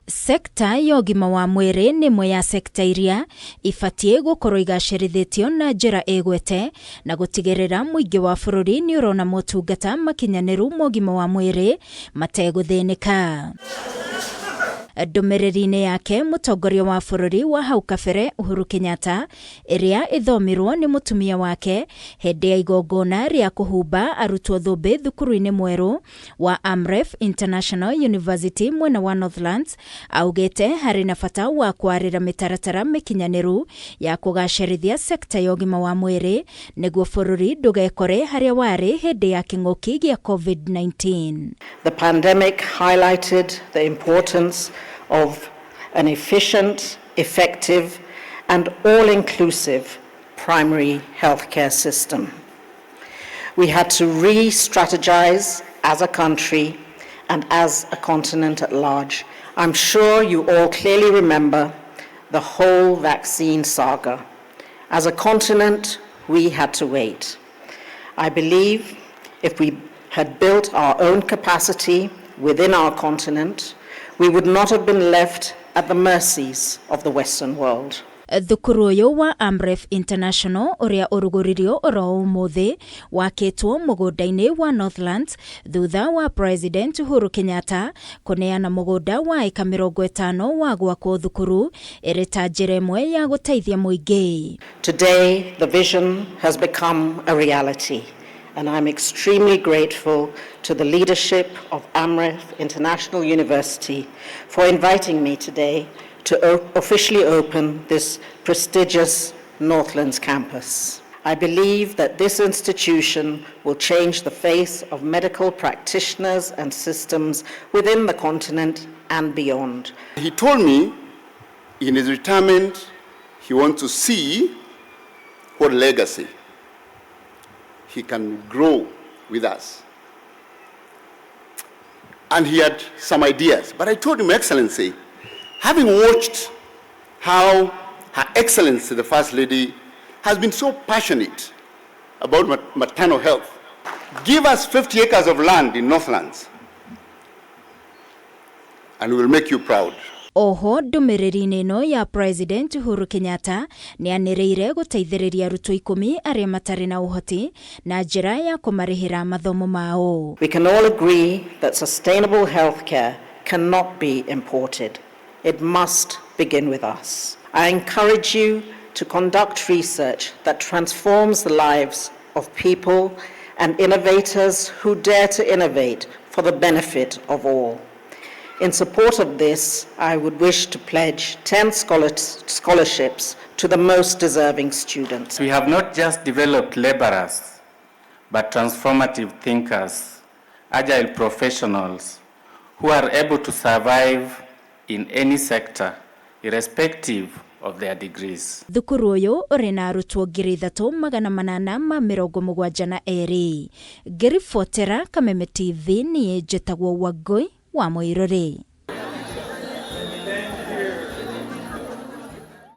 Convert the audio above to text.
Sekta ya ũgima wa mwĩrĩ nĩ ĩmwe ya sekta iria ibatie gũkorwo igacĩrithĩtio na njĩra ĩgwete na gũtigĩrĩra mũingĩ wa bũrũri nĩ ũrona motungata makinyanĩru ma ũgima wa mwĩrĩ mategũthĩnĩka. Ndũmĩrĩri-inĩ yake mũtongoria wa bũrũri wa hau kabere Uhuru Kenyatta ĩrĩa ĩthomirwo nĩ mũtumia wake hĩndĩ ya igongona rĩa kũhumba arutwo thũmbĩ thukuru-inĩ mwerũ wa AMREF International University mwena wa Northlands, augĩte harĩ na bata wa kwarĩra mĩtaratara mĩkinyanĩru ya kũgacĩrithia sekta ya ũgima wa mwĩrĩ nĩguo bũrũri ndũgekore harĩa warĩ hĩndĩ ya kĩng'ũki gĩa COVID-19. The pandemic highlighted the importance of an efficient, effective, and all-inclusive primary healthcare system. We had to re-strategize as a country and as a continent at large. I'm sure you all clearly remember the whole vaccine saga. As a continent, we had to wait. I believe if we had built our own capacity within our continent, we would not have been left at the mercies of the Western world. Thukuru ũyũ wa AMREF International ũrĩa ũrugũririo oro ũmũthĩ wakĩtwo mũgũnda-inĩ wa Northlands thutha wa President Uhuru Kenyatta kũneana mũgũnda wa eka 50 wa gwakwo thukuru ĩrĩ ta njĩra ĩmwe ya gũteithia mũingĩ. Today, the vision has become a reality. And I'm extremely grateful to the leadership of AMREF International University for inviting me today to officially open this prestigious Northlands campus. I believe that this institution will change the face of medical practitioners and systems within the continent and beyond. He told me in his retirement he wants to see what legacy he can grow with us. And he had some ideas. But I told him, Excellency, having watched how Her Excellency, the First Lady, has been so passionate about maternal health, give us 50 acres of land in Northlands, and we will make you proud. Oho ndũmĩrĩri-inĩ ĩno ya President Uhuru Kenyatta nĩ anĩrĩire gũteithĩrĩria arutwo 10 arĩa matarĩ na ũhoti na njĩra ya kũmarĩhĩra mathomo mao. We can all agree that sustainable healthcare cannot be imported. It must begin with us. I encourage you to conduct research that transforms the lives of people and innovators who dare to innovate for the benefit of all. In support of this, I would wish to pledge 10 scholarships to the most deserving students. We have not just developed laborers, but transformative thinkers, agile professionals who are able to survive in any sector, irrespective of their degrees. Thukuru ũyũ ũrĩ na arutwo 3,872. Ngĩribotera Kameme TV niĩ njĩtagwo Wangui wa Mũirũrĩ.